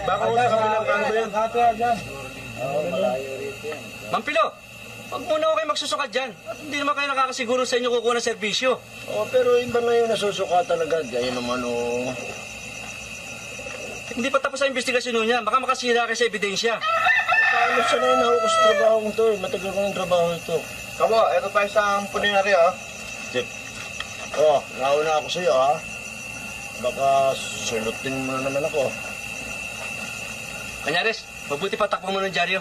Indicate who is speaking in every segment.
Speaker 1: Baka usap kami ng kanto yan. Ma'am Pilo, huwag muna ako kayo magsusukat dyan. At hindi naman kayo nakakasiguro sa inyo kukuha ng serbisyo.
Speaker 2: Oo, pero iba na yung nasusukatan agad. Gaya naman, oo.
Speaker 1: Hindi pa tapos ang investigasyon niya. Baka makasira kayo sa ebidensya.
Speaker 2: Paano siya na yung nahuko sa trabaho ito eh. Matagal ko ng trabaho ito.
Speaker 3: Kabo, eto pa isang puninari, ha?
Speaker 2: Tip. Oh, nauna ako sa iyo, ha? Baka sunutin mo na naman ako.
Speaker 1: Kanyares, mabuti pa takbo mo ng dyaryo.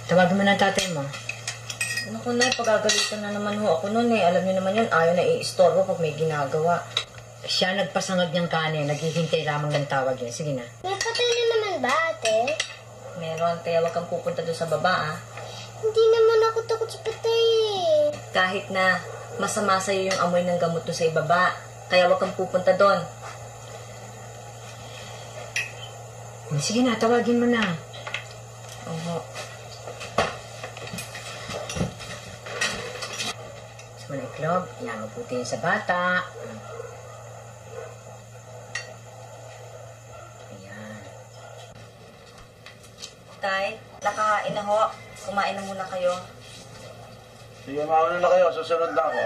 Speaker 4: Tawagin mo ng tatay mo. Naku na, pagagalitan na naman ho ako nun eh. Alam niyo naman yun, ayaw na i-istorbo pag may ginagawa.
Speaker 5: Siya nagpasangag niyang kanin, naghihintay lamang ng tawag niya. Sige na.
Speaker 6: May patay na naman ba, ate?
Speaker 4: Meron, kaya wag kang pupunta doon sa baba ah.
Speaker 6: Hindi naman ako takot sa patay eh.
Speaker 4: Kahit na masama sa'yo yung amoy ng gamot doon sa ibaba, kaya wag kang pupunta doon.
Speaker 5: Sige na, tawagin mo na.
Speaker 4: Oo.
Speaker 5: Sa mga iklog, yan, mabuti yun sa bata. Ayan.
Speaker 4: Tay, nakain na ho. Kumain na muna kayo.
Speaker 2: Sige, mauna na kayo. Susunod na ako.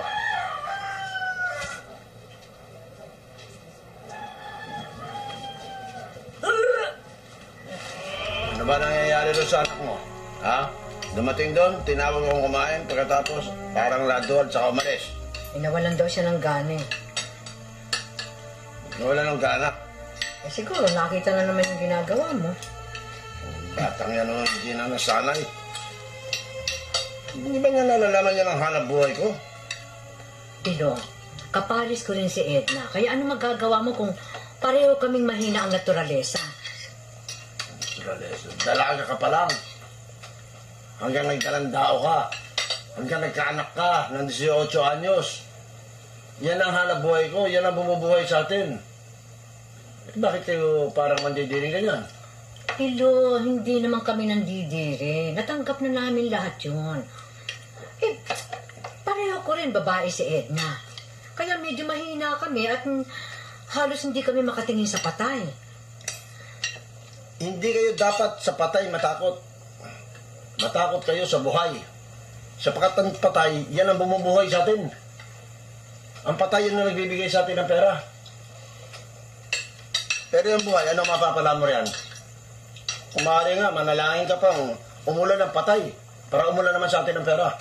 Speaker 2: Ano ba nangyayari doon sa anak mo? Ha? Dumating doon, tinawag akong kumain, pagkatapos parang ladual sa umalis.
Speaker 5: Inawalan daw siya ng gana eh.
Speaker 2: Wala ng gana.
Speaker 5: Eh siguro, nakita na naman yung ginagawa mo.
Speaker 2: Batang yan o, hindi na nasanay. Hindi ba niya nalalaman niya ng hanap buhay ko?
Speaker 5: Tilo, kapalis ko rin si Edna. Kaya ano magagawa mo kung pareho kaming mahina ang naturalesa?
Speaker 2: Dalaga ka pa lang. Hanggang nagkalandao ka. Hanggang nagkaanak ka ng 18 anyos. Yan ang hanap buhay ko. Yan ang bumubuhay sa atin. Bakit kayo parang mandidiring ganyan?
Speaker 5: Tilo, hindi naman kami nandidiri. Natanggap na namin lahat yun. Eh, pareho ko rin babae si Edna. Kaya medyo mahina kami at halos hindi kami makatingin sa patay.
Speaker 2: Hindi kayo dapat sa patay matakot. Matakot kayo sa buhay. Sapagkat ang patay, yan ang bumubuhay sa atin. Ang patay yun na nagbibigay sa atin ng pera. Pero yung buhay, ano mapapala mo riyan? Kung maaari nga, manalangin ka pang umulan ng patay para umulan naman sa atin ng pera.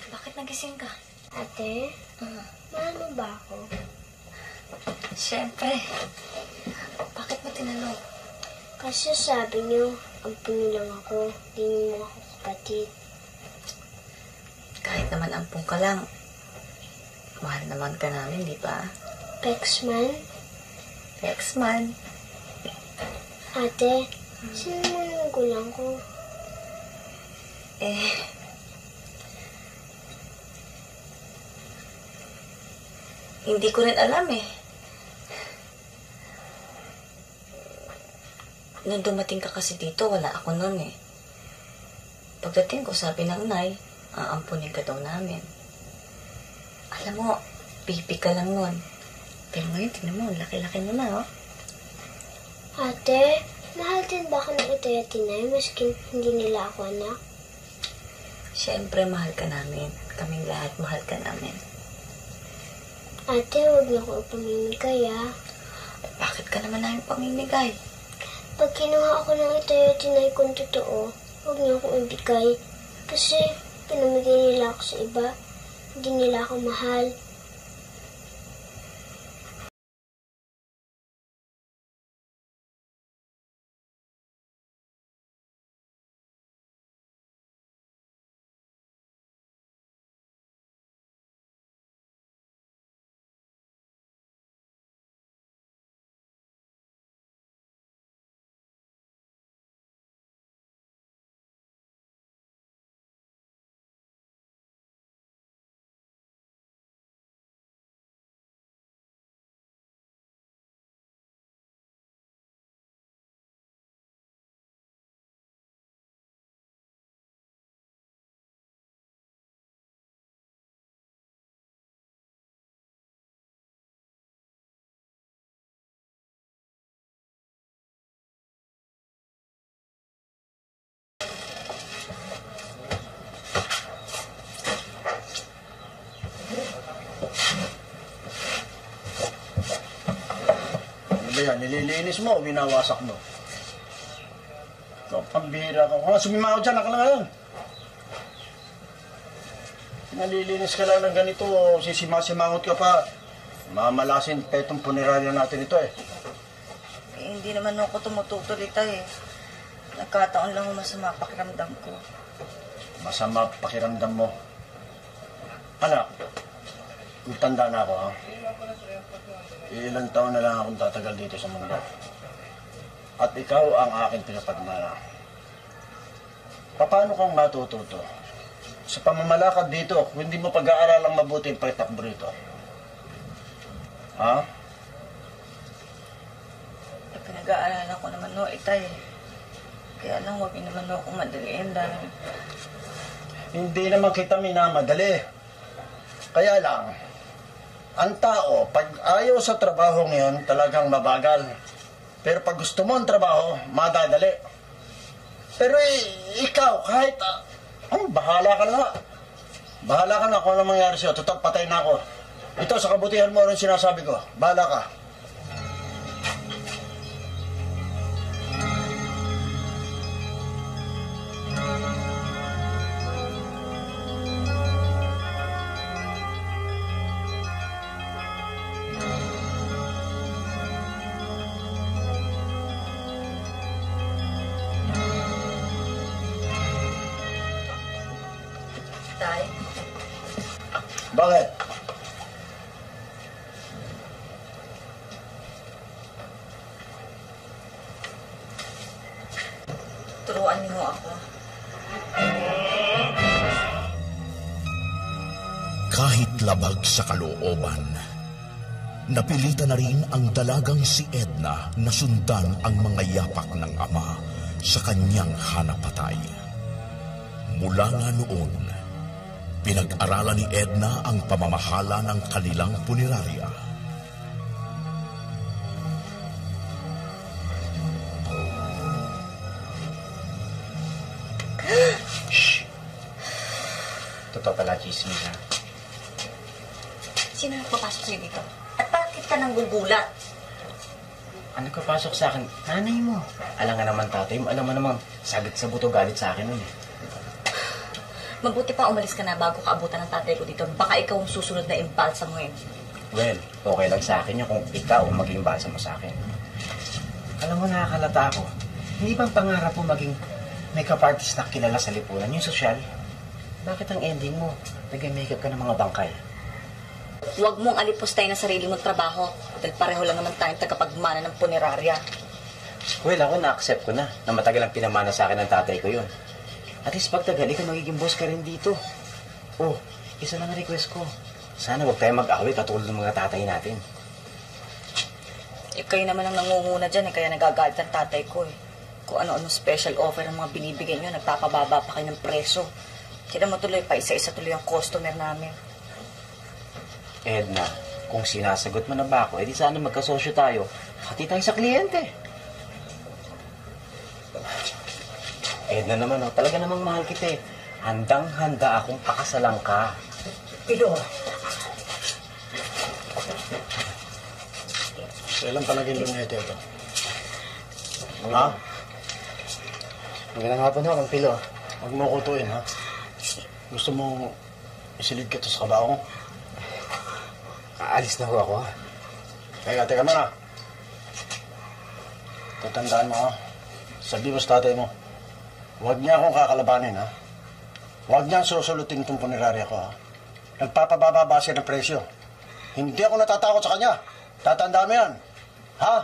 Speaker 4: Bakit nagising ka?
Speaker 6: Ate, maano ba ako?
Speaker 4: Siyempre. Bakit mo tinanong?
Speaker 6: Kasi sabi niyo, ampun niyo lang ako. Di niyo mo ako kapatid.
Speaker 4: Kahit naman ampung ka lang, mahal naman ka namin, di ba?
Speaker 6: Pexman?
Speaker 4: Ex-man.
Speaker 6: Ate, sino naman yung gulang ko?
Speaker 4: Eh, hindi ko rin alam eh. Nung dumating ka kasi dito, wala ako nun eh. Pagdating ko, sabi ng Nay, aampunin ka daw namin. Alam mo, baby ka lang nun. Pero ngayon, tingnan mo, laki-laki mo na, oh.
Speaker 6: Ate, mahal din ba ka ng ito at tinay maski hindi nila ako anak?
Speaker 4: Siyempre, mahal ka namin. Kaming lahat, mahal ka namin.
Speaker 6: Ate, huwag niyo ko ipamimigay ah.
Speaker 4: Bakit ka naman namin pamimigay?
Speaker 6: Pag kinuha ako ng ito at tinay kung totoo, huwag niyo ko ibigay. Kasi pinamigay nila ako sa iba. Hindi nila ako mahal.
Speaker 2: yan, nililinis mo, winawasak mo. Ikaw, pambihira ka. Kung sumimaw dyan, ako na ngayon. Nalilinis ka lang ng ganito, sisimangot ka pa. Mamalasin pa itong punerarya natin ito eh.
Speaker 4: Hindi naman ako tumututol Itay. Nagkataon lang masama pakiramdam ko.
Speaker 2: Masama pakiramdam mo. Anak, tanda na ako ha. Ilang taon na lang akong tatagal dito sa mundo. At ikaw ang aking pinapagmana. Paano kang matututo? Sa pamamalakad dito, kung hindi mo pag-aaralang mabuti yung pretakbo rito. Ha?
Speaker 4: Pinag-aaralan ko naman Itay. Kaya lang huwag naman ako madaliin dahil
Speaker 2: Hindi naman kita minamadali. Kaya lang, ang tao, pag ayaw sa trabaho ngayon, talagang mabagal. Pero pag gusto mo ang trabaho, madadali. Pero ikaw, kahit, bahala ka na nga. Bahala ka na kung ano mangyari sa'yo. Total, patay na ako. Ito, sa kabutihan mo rin sinasabi ko. Bahala ka.
Speaker 4: Tay,
Speaker 2: Bakit?
Speaker 4: turuan niyo ako.
Speaker 7: Kahit labag sa kalooban, napilitan na rin ang dalagang si Edna na sundan ang mga yapak ng ama sa kanyang hanapatay. Mula nga noon, pinag-aralan ni Edna ang pamamahala ng kanilang punerarya.
Speaker 1: Totoo pala, chismis ha.
Speaker 4: Sino nagpapasok sa'yo dito? At bakit ka nang gugulat?
Speaker 1: Ano ka pasok sa akin? Nanay mo. Alam nga naman tatay mo, alam mo naman, sagad sa buto galit sa akin nun eh.
Speaker 4: Mabuti pa umalis ka na bago ka abutan ng tatay ko dito. Baka ikaw ang susunod na impalsa mo
Speaker 1: Well, okay lang sa akin yun kung ikaw ang maging basa mo sa akin. Alam mo, nakakalata ako. Hindi bang pangarap mo maging makeup artist na kilala sa lipunan, yung sosyal? Bakit ang ending mo? Nag-makeup ka ng mga bangkay.
Speaker 4: Huwag mong alipostay na sarili mong trabaho. Dahil pareho lang naman tayong tagapagmana ng punerarya.
Speaker 1: Well, ako na-accept ko na matagal ang pinamana sa akin ng tatay ko yun. At least pagtagal, ikaw magiging boss ka rin dito. Oh, isa lang ang request ko. Sana huwag tayo mag-away katulad ng mga tatay natin.
Speaker 4: Kayo naman ang nangunguna dyan kaya nagagalit ang tatay ko Kung ano-ano special offer ang mga binibigay nyo, nagpapababa pa kayo ng preso. Kaya mo tuloy pa, isa-isa tuloy ang customer namin.
Speaker 1: Edna, kung sinasagot mo na ba ako, edi sana magkasosyo tayo. Hati tayo sa kliyente. Edna naman, talaga namang mahal kita eh. Handang-handa akong pakasalan ka.
Speaker 5: Pilo,
Speaker 2: Kailan pa naging lunete ito? Ha?
Speaker 1: Magandang hapon ho, Kang Pilo.
Speaker 2: Huwag mo kutuin, ha? Gusto mo isilid ka to sa kabaong?
Speaker 1: Aalis na ho ako.
Speaker 2: Teka muna. Tatandaan mo, ha? Sabi mo sa tatay mo, huwag niya akong kakalabanin, ha? Huwag niya susulutin itong punerarya ko, ha? Nagpapababa ba siya ng presyo? Hindi ako natatakot sa kanya. Tatandaan mo yan. Ha?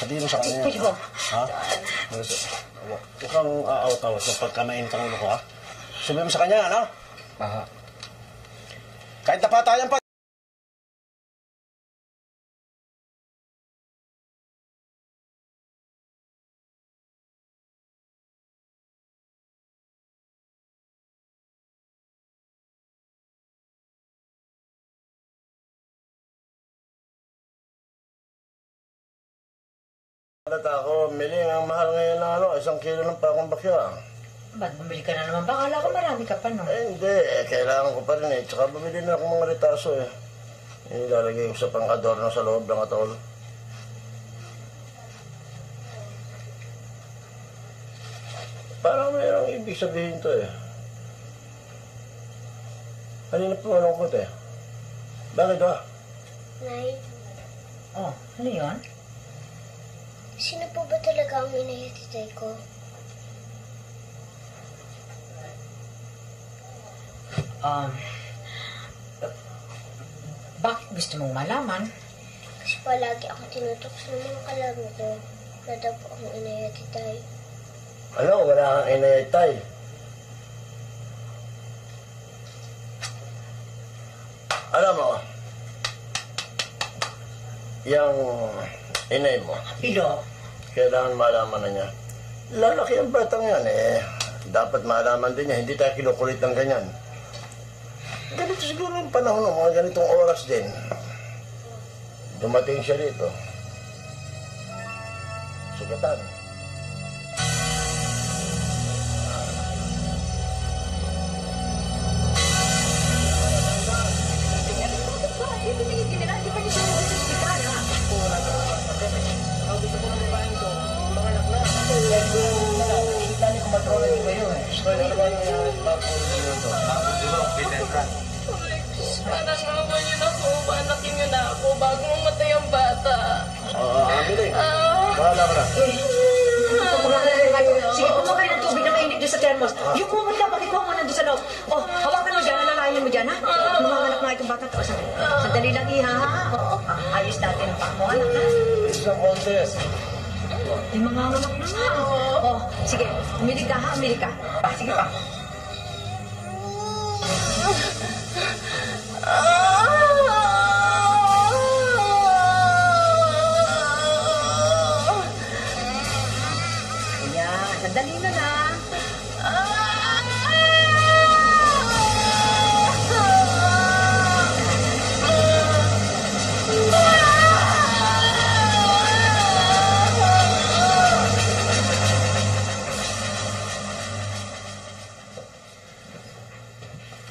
Speaker 2: Sabi mo sa kanya yan. Ha? Huwag kang aaw-taw sa pagkamain ng ulo ko, ha? Sabi mo sa kanya yan, ha? Kahit napatayan pa. Ako, miling ang mahal ngayon ng isang kilo ng pakong bakya.
Speaker 5: ba't bumili ka na naman? Baka ko marami ka pa, no?
Speaker 2: Hindi. Kailangan ko pa rin eh. Tsaka bumili na akong mga retaso eh. Yung ilalagay ko sa pang-adorno sa loob ng atol. Parang mayroong ibig sabihin to eh. Kanina pa malungkot eh. Bakit ba?
Speaker 6: Nay,
Speaker 5: Oh, ano yun?
Speaker 6: sino po ba talaga ang inayatitay ko?
Speaker 5: Um, bakit gusto mong malaman?
Speaker 6: Kasi palagi ako tinutukso ng mga kalaro ko na daw po akong inayatitay.
Speaker 2: Ano, wala kang inayatay. Alam mo, yung inay mo,
Speaker 5: Pilo,
Speaker 2: kailangan malaman na niya. Lalaki ang batang yan eh. Dapat malaman din niya, hindi tayo kinukulit ng ganyan. Ganito siguro yung panahon ng mga ganitong oras din. Dumating siya dito. Sugatan.
Speaker 8: Parang naman yun ako, panakin nyo na ako bago mamatay ang bata.
Speaker 2: Biling. Bahala ka na.
Speaker 5: sige, kumuha ka ng tubig na mainit doon sa thermos. Yung kumamot ka, pakikuha mo nandun sa loob. Oh, hawakan mo dyan, alalayan mo dyan, ha? Lumanganak nga itong bata to. Sandali lang, iha, ha? Oo, ayos natin ang pakmo, anak, ha?
Speaker 2: It's a contest.
Speaker 5: Di mga anak na nga. Oh, sige, umilig ka, ha? Umilig ka. Sige pa. Ayan, sandali na lang.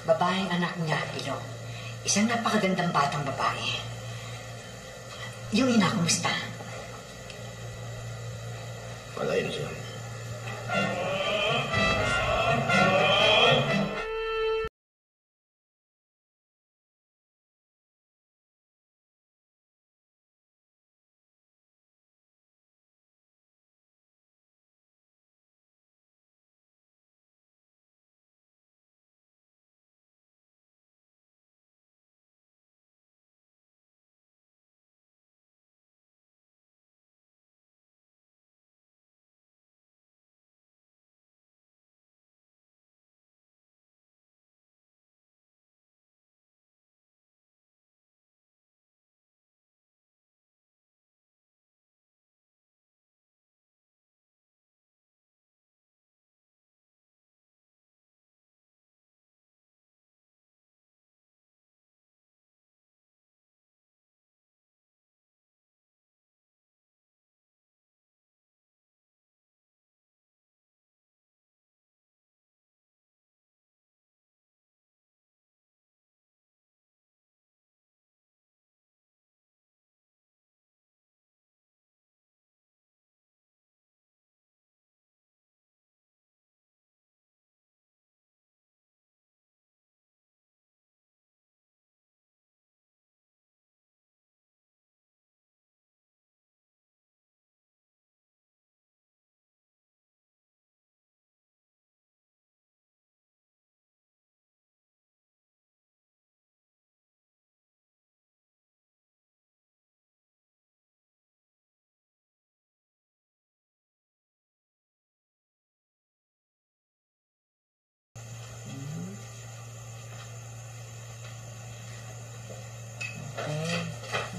Speaker 5: Babaeng anak niya, Pilo. Isang napakagandang batang babae. Yung ina, kumusta?
Speaker 2: Wala yun siya.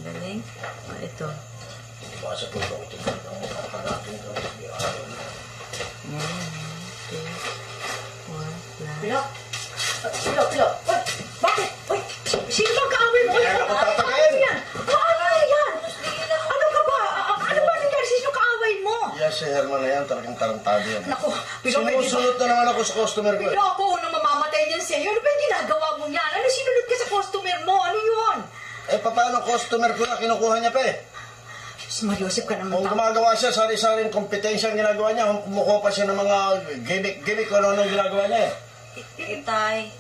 Speaker 4: Galing. Ito.
Speaker 2: Basa ko ito. Hanapin ko.
Speaker 5: Pilo! Pilo! Uy! Bakit? Uy! Sino bang kaaway mo? Uy!
Speaker 2: Ako tatakain!
Speaker 5: Ano yan? Ano yan? Ano ka ba? Ano ba nangyari? Sino kaaway mo?
Speaker 2: Yes, si Herman na yan. Talagang tarantado yan.
Speaker 5: Naku, Pilo,
Speaker 2: Sumusunod na naman ako sa customer ko.
Speaker 5: Pilo, ako nung mamamatay niyan sa'yo. Ano ba yung ginagawa mo yan? Ano sinunod ka sa customer mo? Ano yun?
Speaker 2: Eh, paano customer ko na kinukuha niya pa eh?
Speaker 5: Mas Mariosip ka naman
Speaker 2: Kung
Speaker 5: tao.
Speaker 2: gumagawa siya, sari-saring kompetensya ang ginagawa niya, kumukuha pa siya ng mga gimmick kung ano ginagawa niya eh.
Speaker 4: Tay,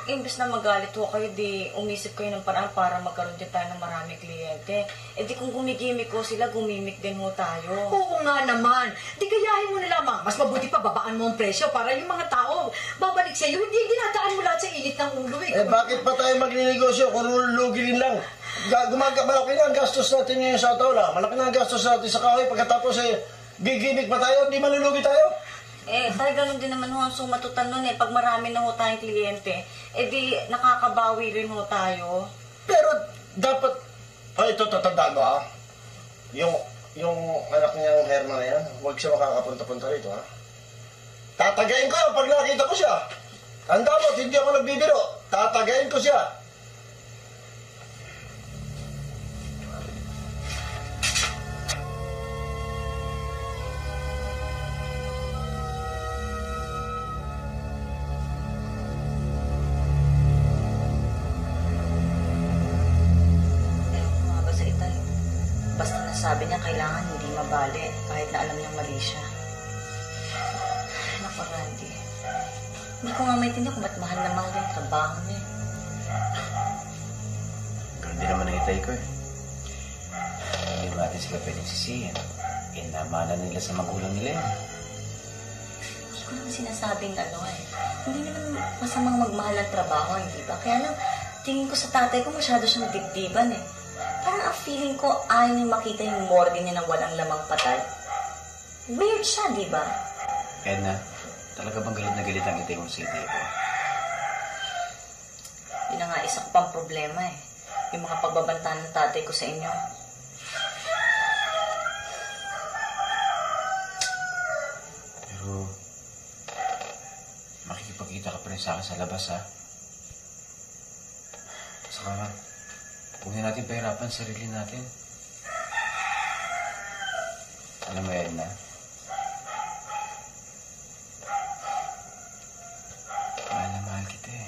Speaker 4: imbes na magalit ho kayo, di umisip kayo ng paraan para magkaroon din tayo ng maraming kliyente. Di kung gumigimik ko sila, gumimik din ho tayo.
Speaker 5: Oo nga naman. Di gayahin mo na lamang. Mas mabuti pa babaan mo ang presyo para yung mga tao babalik sa iyo. Hindi dinadaan mo lahat sa init ng ulo eh.
Speaker 2: Eh, bakit pa tayo magninegosyo kung lulugilin lang? Malaki na ang gastos natin ngayon sa tawla. Malaki na ang gastos natin sa kahoy. Pagkatapos eh, gigimik pa tayo, di malulugi tayo.
Speaker 4: Tayo ganun din naman ho ang sumatutan nun Pag marami na ho tayong kliyente, di nakakabawi rin ho tayo.
Speaker 2: Pero dapat, ito tatandaan mo ha. Yung anak niyang Herman na yan, huwag siya makakapunta-punta rito ha. Tatagayin ko yan pag nakita ko siya. Tanda mo, hindi ako nagbibiro. Tatagayin ko siya.
Speaker 4: Basta nasabi niya kailangan hindi mabali kahit na alam niyang mali siya. Naku, Randy. Hindi ko nga maintindihan kung ba't mahal na mahal yung trabaho niya.
Speaker 1: Ganun din naman ang itay ko eh. Hindi natin sila pwedeng sisihin. Inamana nila sa magulang nila yun.
Speaker 4: Hindi ko naman sinasabing Hindi naman masamang magmahal ng trabaho, hindi ba? Kaya lang, tingin ko sa tatay ko masyado siyang dibdiban eh. Parang ang feeling ko ayaw niya makita yung morde niya ng walang lamang patay. Weird siya, di ba?
Speaker 1: Edna, talaga bang galit na galit ang itay mo sa itay ko?
Speaker 4: Yun na nga, isa ko pang problema eh. Yung mga pagbabanta ng tatay ko sa inyo.
Speaker 1: Pero, makikipagkita ka pa rin sa akin sa labas ha. Saka, huwag na natin pahirapan sarili natin. Alam mo, Edna, mahal na mahal kita eh.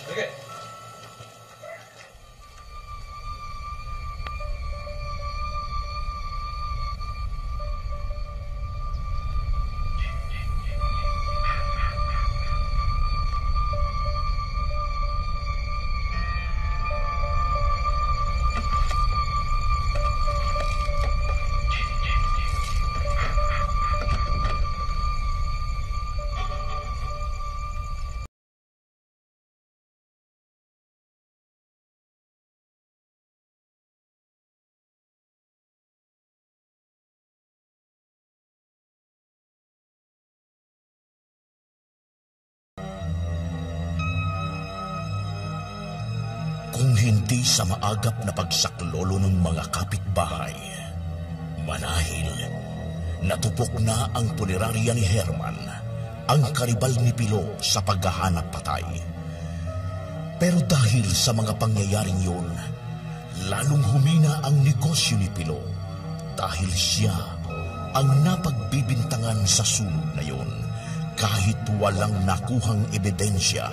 Speaker 3: Sige.
Speaker 7: Kung hindi sa maagap na pagsaklolo ng mga kapitbahay, manahil natupok na ang punerarya ni Herman, ang karibal ni Pilo sa paghahanap patay. Pero dahil sa mga pangyayaring yun, lalong humina ang negosyo ni Pilo dahil siya ang napagbibintangan sa sunod na yun kahit walang nakuhang ebidensya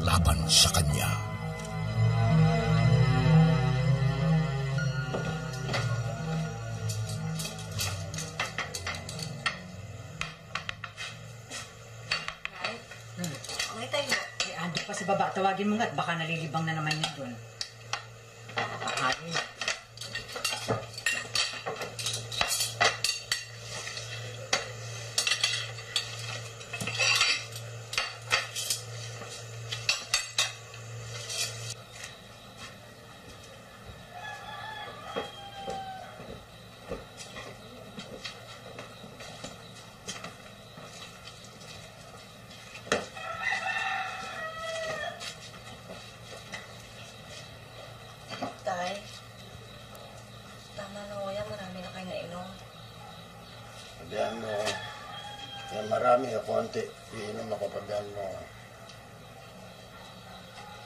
Speaker 7: laban sa kanya.
Speaker 4: Okay tayo.
Speaker 5: Ando pa sa baba. Tawagin mo nga at baka nalilibang na naman yun doon. Ay.
Speaker 4: Tay, tama na ho yan. Marami na kayo nainom.
Speaker 2: Sabihan mo, yan marami o konti. Iinom ako pabihan mo.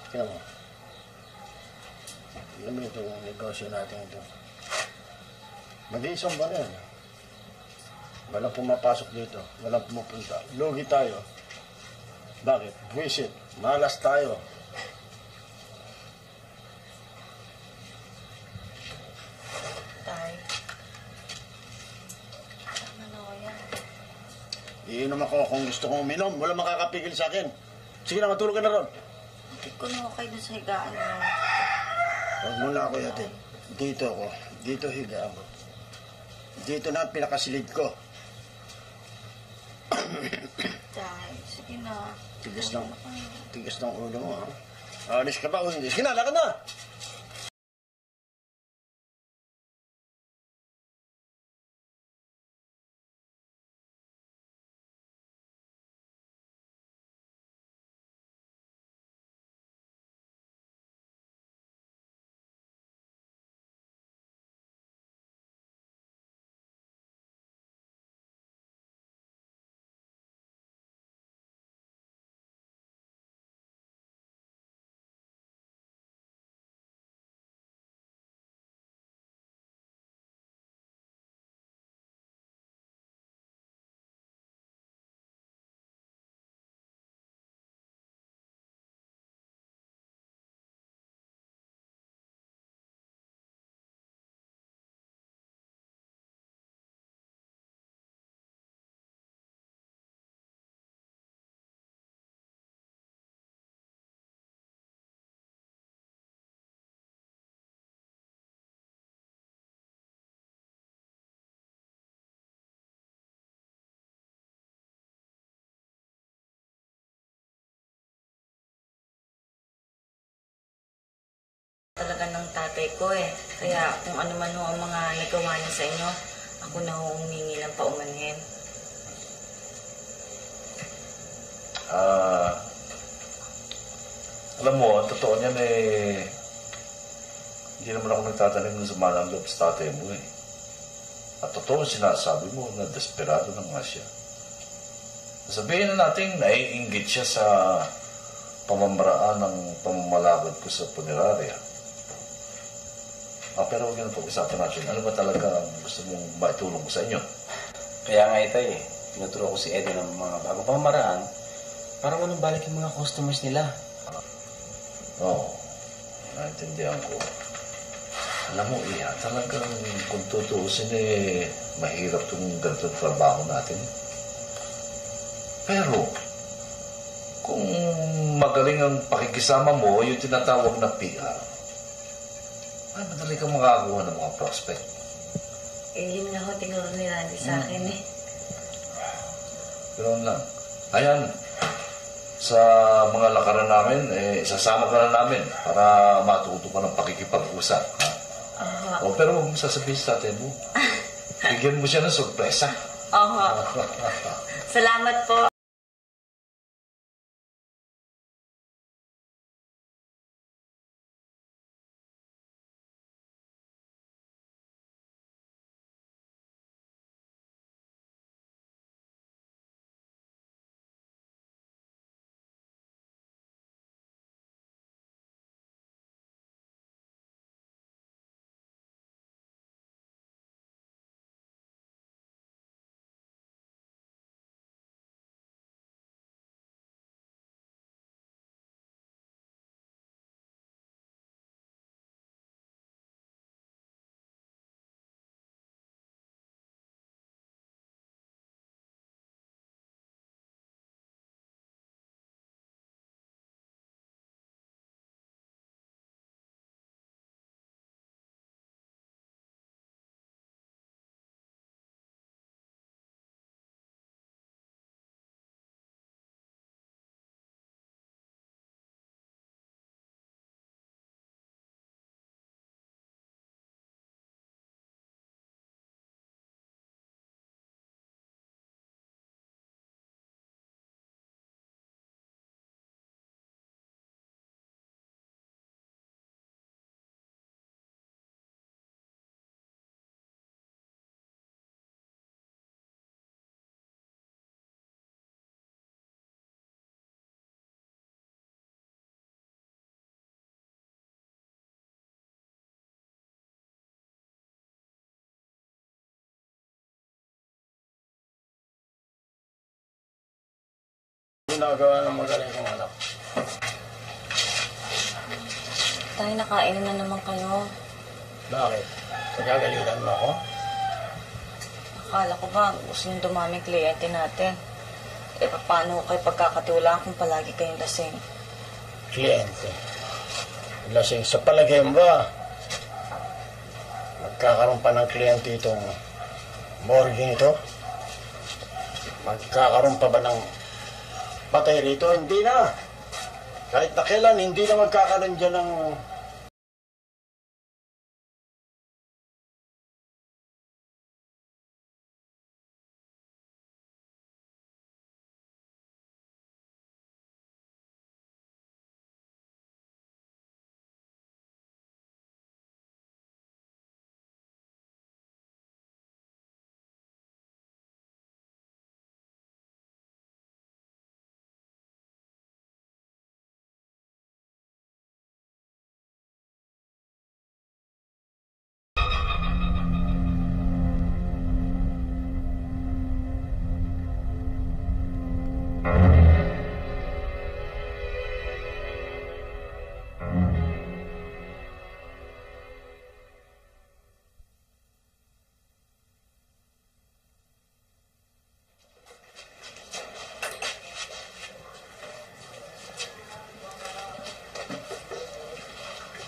Speaker 2: Tingnan mo. Alam mo itong negosyo natin ito. Mag-iisang ba na yan? Walang pumapasok dito. Walang pumupunta. Lugi tayo. Bakit? Buwisit. Malas tayo.
Speaker 4: Tay. Ano na yan?
Speaker 2: Iinom ako kung gusto kong uminom. Walang makakapigil sa akin. Sige na, matulog ka na ron.
Speaker 4: Hindi ko na okay na sa higaan mo.
Speaker 2: Huwag mo na ako yatin. Dito ako. Dito higa ako. Dito na ang pinakasilid ko.
Speaker 4: Tay, sige na.
Speaker 2: Tigas ng ulo mo, ha? Alis ka ba o hindi? Sige na, lakad na!
Speaker 4: Talaga ng tatay ko eh. Kaya kung ano man ho ang mga nagawa niya sa inyo, ako na ho humingi ng paumanhin.
Speaker 9: Alam mo, ang totoo niyan eh, hindi naman ako nagtatanim ng sama ng loob sa tatay mo eh. At totoo sinasabi mo na desperado na nga siya. Sabihin na natin, naiinggit siya sa pamamaraan ng pamamalakad ko sa punerarya. Pero huwag yung pag-usapan natin. Ano ba talaga ang gusto mong maitulong ko sa inyo?
Speaker 1: Kaya nga ito eh, tinuturo ko si Eddie ng mga bagong pamamaraan para manumbalik yung mga customers nila.
Speaker 9: Oo, naintindihan ko. Alam mo, talagang kung tutuusin eh, mahirap itong ganito trabaho natin. Pero, kung magaling ang pakikisama mo, yung tinatawag na PR, ay madali kang makakakuha ng mga prospect.
Speaker 4: Yun na ho, tinuro ni Randy sa akin eh.
Speaker 9: Pero lang. Ayan, sa mga lakaran namin, isasama ka na namin para matuto ka ng pakikipag-usap. Pero huwag mo sasabihin sa tatay mo. Bigyan mo siya ng sorpresa.
Speaker 4: Salamat po.
Speaker 2: ginagawa ng magaling kong anak?
Speaker 4: Tay, nakain na naman kayo.
Speaker 2: Bakit? Pagkagalitan mo ako?
Speaker 4: Akala ko ba gusto niyong dumami ang kliyente natin? Eh, paano kayo pagkakatiwalaan kung palagi kayong lasing?
Speaker 2: Kliyente. Lasing sa palagay mo ba? Magkakaroon pa ng kliyente itong morgue ito? Magkakaroon pa ba ng patay rito? Hindi na. Kahit na kailan, hindi na magkakaroon dyan ng...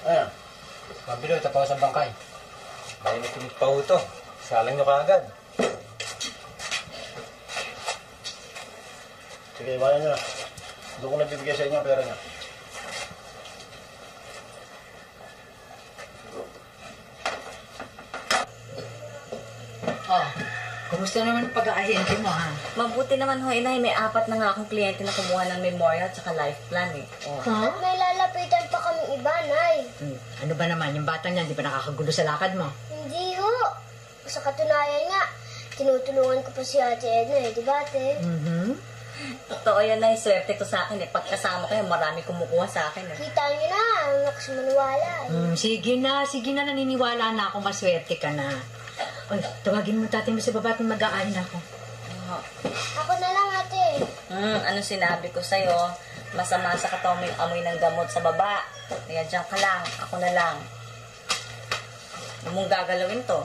Speaker 2: Ayan.
Speaker 1: Mabilo, tapaw sa bangkay. Mainit-init pa ho ito. Salang nyo kaagad.
Speaker 2: Sige, iwanan nyo na. Doon ko nagbibigay sa inyo ang pera nyo.
Speaker 5: Oh, kumusta naman ang pag-aahente mo, ha?
Speaker 4: Mabuti naman ho, inay. May 4 na nga akong kliyente na kumuha ng memorial at saka life plan eh. Oh.
Speaker 5: Ha?
Speaker 6: At may lalapitan pa kaming iba, Nay.
Speaker 5: Ano ba naman, yung batang yan, di ba nakakagulo sa lakad mo?
Speaker 6: Hindi ho. Sa katunayan nga, tinutulungan ko pa si Ate Edna eh, di ba, Ate?
Speaker 4: Totoo yan, Nay. Swerte to sa akin eh. Pagkasama kayo, marami kumukuha sa akin eh.
Speaker 6: Kita niyo na, ang lakas maniwala.
Speaker 5: Sige na, naniniwala na ako, maswerte ka na. Oy, tawagin mo tatay mo sa baba at mag-aahin ako.
Speaker 6: Ako na lang, Ate.
Speaker 4: Ano sinabi ko sa'yo? Masama sa katawan mo yung amoy ng gamot sa baba. Kaya dyan ka lang. Ako na lang. Huwag mong gagalawin to.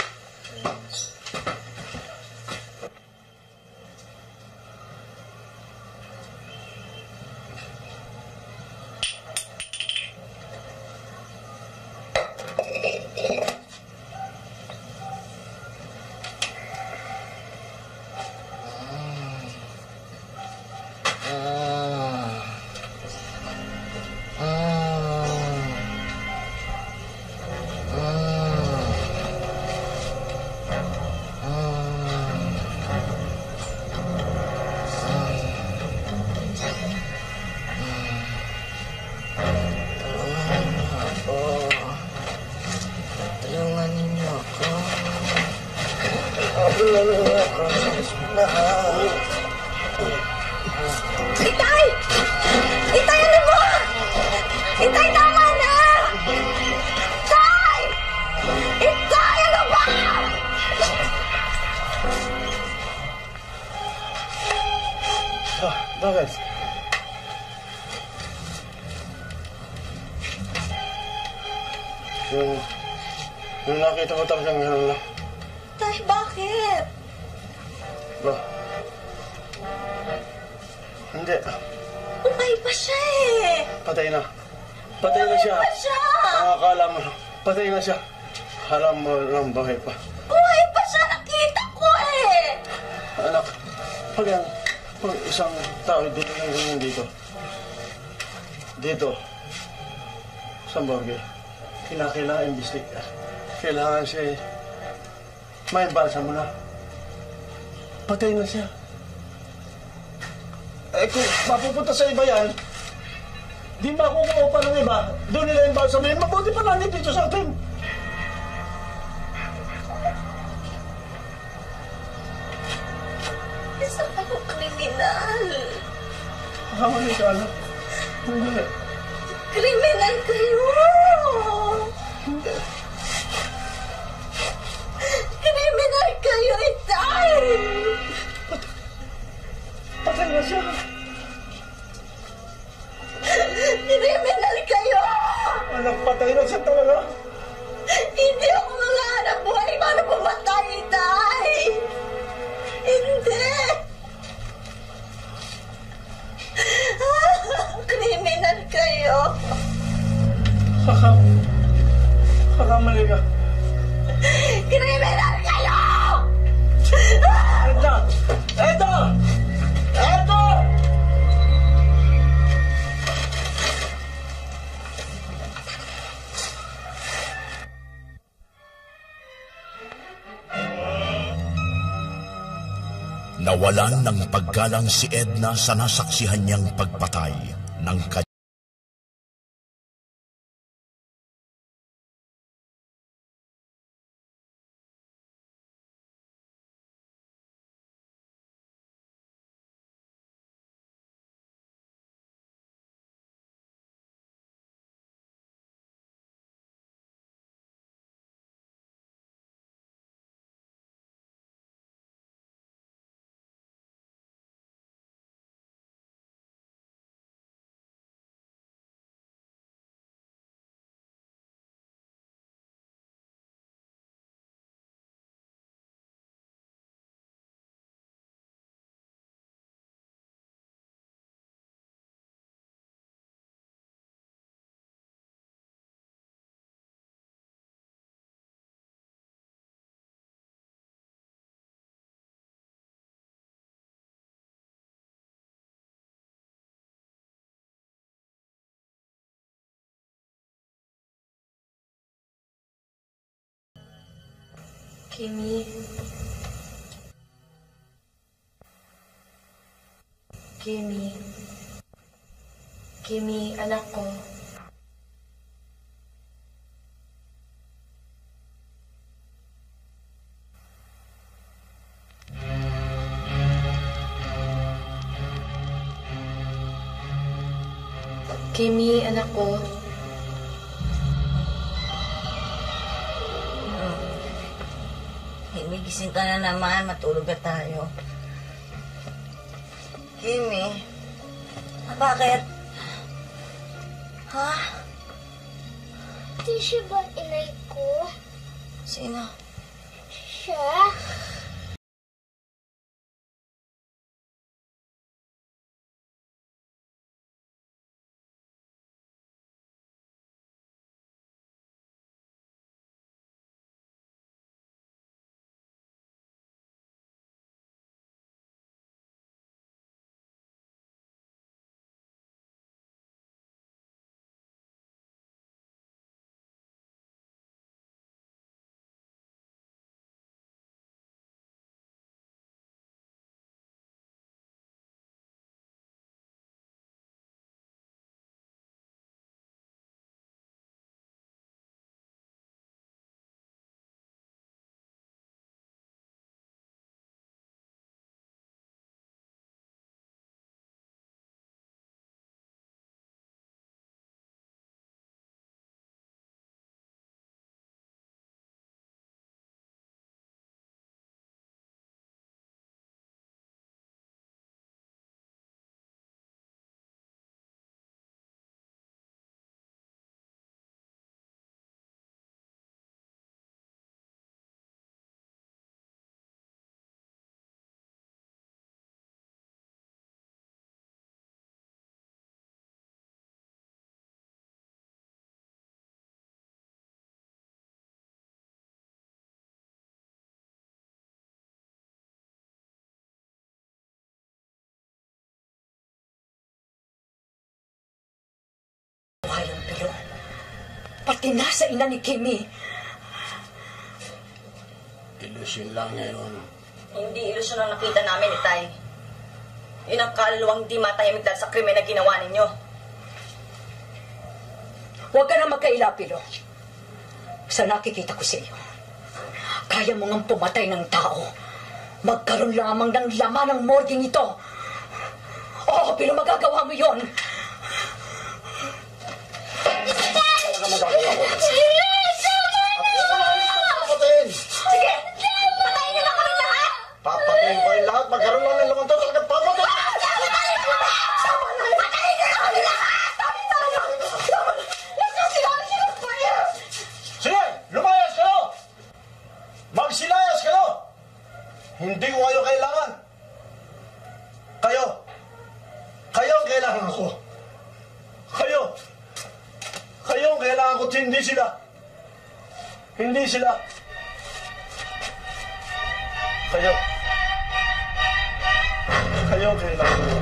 Speaker 8: Itay! Itay, ano ba? Itay, tama na! Itay! Itay, ano ba?
Speaker 2: Bakit? Yung nakita ko talagang gano'n lang.
Speaker 4: Tay, bakit?
Speaker 2: Ba? Hindi.
Speaker 4: Buhay pa siya eh.
Speaker 2: Patay na. Patay na siya.
Speaker 4: Buhay pa siya.
Speaker 2: Akala mo, patay na siya. Alam mo lang buhay pa.
Speaker 4: Buhay pa siya. Nakita ko eh.
Speaker 2: Anak, pag isang tao dito lang ganyan dito. Dito. Sa morgue. Kailangan imbestiga. Kailangan siya may balsa mo na. Patay na siya. Eh kung mapupunta sa iba yan, di makukuha pa ng iba. Doon nila yung balsa mo yun. Mabuti pa natin dito sa atin.
Speaker 4: Isa akong kriminal.
Speaker 2: Kamali ka, anak. Hindi.
Speaker 4: Kriminal kayo.
Speaker 2: Hindi.
Speaker 4: Kriminal kayo, Itay.
Speaker 2: Patay na siya.
Speaker 7: Nawalan ng paggalang si Edna sa nasaksihan niyang pagpatay ng kanyang
Speaker 4: Kimi. Kimi. Kimi, anak ko. Kimi, anak ko.
Speaker 10: Kimi, gising ka na naman. Matulog na tayo. Kimi? Bakit? Ha?
Speaker 6: Di siya ba inay ko?
Speaker 10: Sino?
Speaker 6: Siya?
Speaker 5: Walang pilo. Pati na sa ina ni Kimi.
Speaker 2: Ilusyon lang niya yun.
Speaker 10: Hindi ilusyon ang nakita namin, Itay. Yun ang kaluluwang di matahimik dahil sa krimen na ginawa ninyo.
Speaker 5: Huwag ka na magkaila, Pilo. Sa nakikita ko sa iyo, kaya mo ngang pumatay ng tao. Magkaroon lamang ng laman ng morging ito. Oo, Pilo, magagawa mo yun.
Speaker 6: Sige! Patayin niyo na kami lahat!
Speaker 2: Papatayin ko yung lahat. Magkaroon lang ng laman to. Talagang papatayin!
Speaker 6: Patayin niyo na kami lahat!
Speaker 2: Sige! Lumayas kayo! Magsilayas kayo! Hindi ko kayo kailangan. Kayo! Kayo ang kailangan ko. Kayo! Kayo ang kailangan ko. Hindi sila. Hindi sila. Kayo. Kayo ang kailangan ko.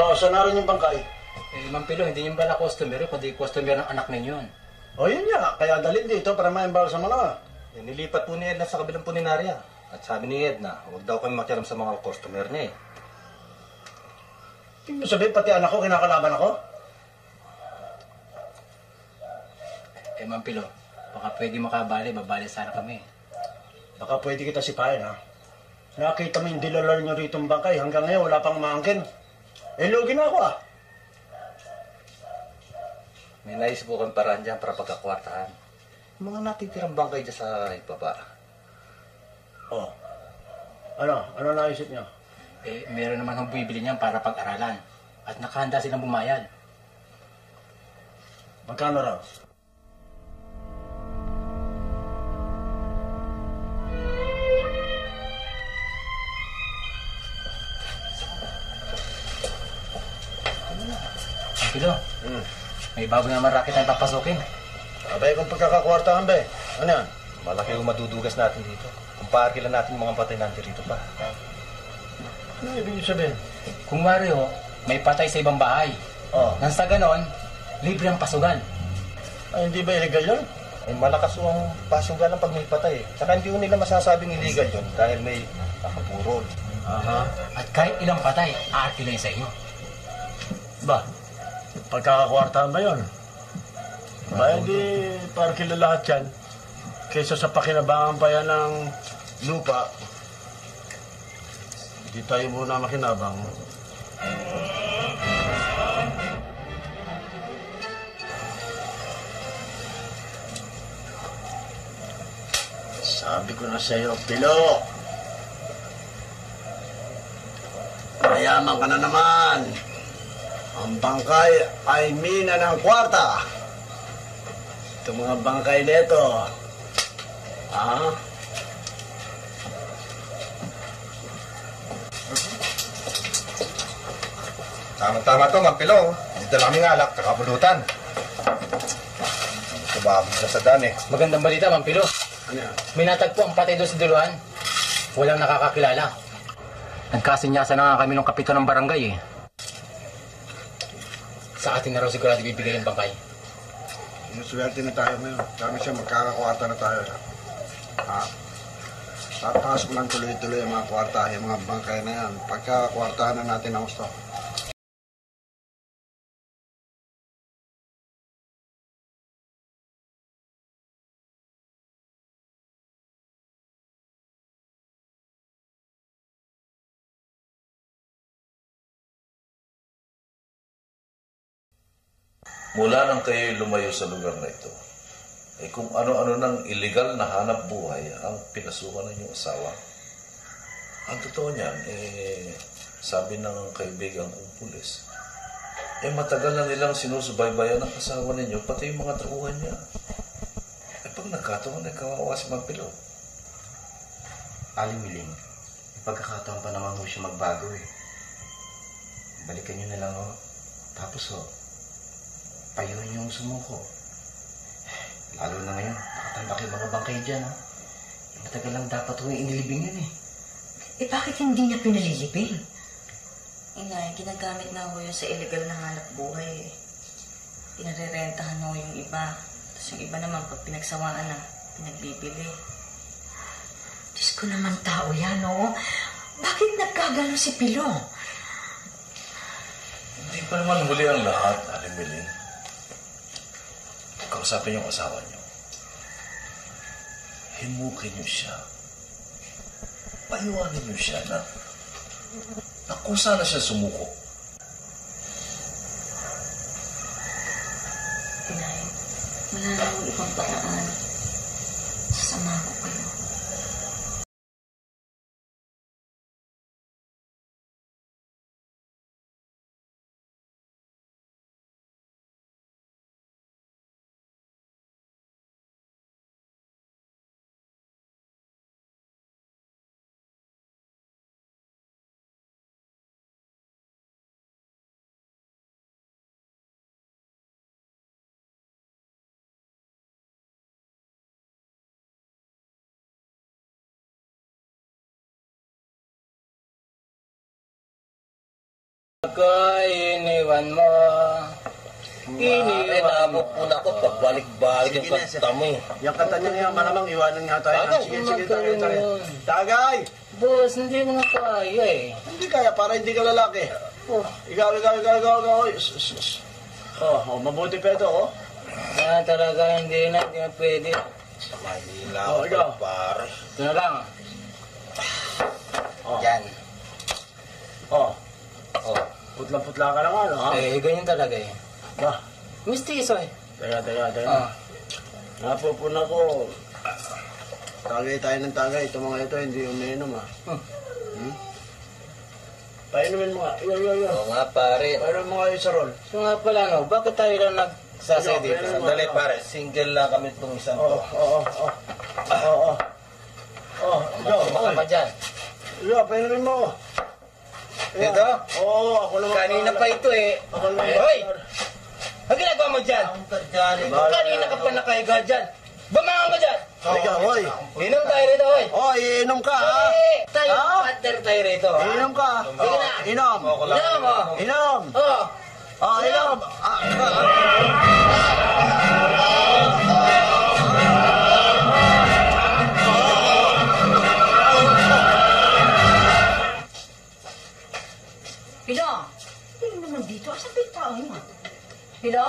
Speaker 2: O, saan na rin yung bangkay?
Speaker 11: Ma'am Pilo, hindi yung pala customer, kundi customer ng anak ninyo.
Speaker 2: O, yun nga. Kaya dalhin dito para maimbalsa mo na.
Speaker 3: Nilipat po ni Edna sa kabilang puninarya. At sabi ni Edna, huwag daw kami makialam sa mga customer niya eh.
Speaker 2: Tingnan mo sabihin, pati anak ko, kinakalaban ako?
Speaker 11: Ma'am Pilo, baka pwede makabali, babali sana kami.
Speaker 2: Baka pwede kita sipahin, ha? Nakita mo yung dilalar nyo rito ang bangkay. Hanggang ngayon, wala pang maangkin. Lugi na ako, ah.
Speaker 3: May nais po kang paraan dyan para pagkakwartahan. Yung mga natitirang bangkay dyan sa ibaba.
Speaker 2: Oh. Ano? Ano naisip nyo?
Speaker 11: Meron naman hong bibili niyan para pag-aralan. At nakahanda silang bumayad.
Speaker 2: Magkano raw?
Speaker 11: Pilo, may bago naman racket ang papasukin.
Speaker 2: Abay, kung pagkakakwartahan, be. Ano yan?
Speaker 3: Malaki yung madudugas natin dito. Kumpara lang natin yung mga patay natin rito pa.
Speaker 2: Ano ibig sabihin?
Speaker 11: Kung wari may patay sa ibang bahay.
Speaker 2: Oh.
Speaker 11: Nang sa ganon, libre ang pasugan.
Speaker 2: Ay, hindi ba illegal yun?
Speaker 3: Malakas yung pasugalan pag may patay. Saka hindi nila masasabing illegal yun dahil may nakapurol.
Speaker 11: Aha. At kahit ilang patay, aarkilay sa inyo.
Speaker 2: Ba? Pagkakakwartahan ba yun? Ba, hindi parkila lahat yan. Kaysa sa pakinabangan pa yan ng lupa, hindi tayo muna makinabang. Sabi ko na sa'yo, Pilo. Mayaman ka na naman. Ang bangkay ay mina ng kwarta. Itong mga bangkay nito.
Speaker 3: Tama-tama to, Ma'am Pilong. Dito lang kami alak, kakapulutan. Sumabog na sa daan eh.
Speaker 11: Magandang balita, Ma'am Pilo.
Speaker 2: Ano yan?
Speaker 11: May natagpo ang patay doon sa duluhan. Walang nakakakilala. Nagkasinyasan na nga kami ng kapito ng barangay eh. Sa atin na raw sigurado bibigay yung bangkay.
Speaker 2: Swerte na tayo ngayon. Sabi siya, magkakakwarta na tayo. Ha? Tapos ko lang tuloy-tuloy ang mga kwarta, yung mga bangkay na yan. Pagkakakwartahan na natin ang gusto.
Speaker 9: Mula nang kayo'y lumayo sa lugar na ito, ay kung ano-ano ng illegal na hanap buhay ang pinasukan ng iyong asawa. Ang totoo niyan, sabi ng kaibigan kong pulis, matagal na nilang sinusubaybayan ng asawa ninyo, pati yung mga tauhan niya. Pag nagkataon, kawawa si Magpilo.
Speaker 1: Aling Miling, pagkakataon pa naman ho siya magbago eh. Balikan niyo na lang ho. Tapos payuhin niyo ang sumuko. Lalo na ngayon, nakatambak yung mga bangkay dyan ha. Matagal lang dapat ho inilibing yun eh.
Speaker 5: Bakit hindi niya pinalilibing?
Speaker 4: Inay, ginagamit na ho yun sa illegal na hanap buhay eh. Pinarerentahan ho yung iba. Tapos yung iba naman, pag pinagsawaan na, pinagbibili.
Speaker 5: Diyos ko naman tao yan, oo. Bakit nagkagano si Pilo?
Speaker 9: Hindi pa naman huli ang lahat, Aling Miling. Kausapin yung asawa niyo. Himukin niyo siya. Payuwanin niyo siya na kung sana siya sumuko.
Speaker 4: Inay, wala na akong ibang paraan. Sasama ko kayo.
Speaker 11: Ako iniwan mo.
Speaker 2: Iniwan mo. Napupuna ko pagbalik-balik yung kanta mo eh.
Speaker 3: Yung kanta niya ngayon, malamang iwanan nga tayo.
Speaker 2: Tagay,
Speaker 3: Sige, tagay. Tagay!
Speaker 11: Boss, hindi mo na kaya eh.
Speaker 3: Hindi kaya, para hindi ka lalaki. Ikaw. Mabuti pa ito, oh.
Speaker 11: Kaya talaga hindi na pwede.
Speaker 2: Manila
Speaker 3: Oh, ikaw.
Speaker 2: pare.
Speaker 11: Ito na lang.
Speaker 2: Yan.
Speaker 3: Oh. Putla-putla ka lang, ano, ha?
Speaker 11: Ganyan talaga eh.
Speaker 3: Ba?
Speaker 11: Mistiso eh.
Speaker 3: Teka. Napupuna ko. Tagay tayo ng tagay. Ito mga ito, hindi umiinom, ha? Painumin mo nga. Iwa.
Speaker 2: Oo nga pare.
Speaker 3: Painumin mo nga yung sarol.
Speaker 11: So nga pala no, bakit tayo lang nagsasay dito?
Speaker 2: Sandali pare, single lang kami itong isang to.
Speaker 11: Baka pa dyan.
Speaker 3: Iwa, painumin mo.
Speaker 11: Dito?
Speaker 3: Oo, ako naman.
Speaker 11: Kanina pa ito eh.
Speaker 3: Ako naman.
Speaker 11: Hoy! Ang ginagawa mo dyan? Kanina ka pa nakahiga dyan. Bumangon ka dyan!
Speaker 3: Halika, hoy.
Speaker 11: Inom tayo rito, hoy!
Speaker 3: Oh, iinom ka, ha?
Speaker 11: Tayo, partner tayo rito. ha?
Speaker 3: Iinom ka.
Speaker 11: Sige na.
Speaker 3: Inom.
Speaker 11: Inom mo!
Speaker 3: Inom.
Speaker 11: Oo!
Speaker 3: Inom.
Speaker 5: Hilo! Hindi naman dito. Asan ba yung tao mo? Hilo?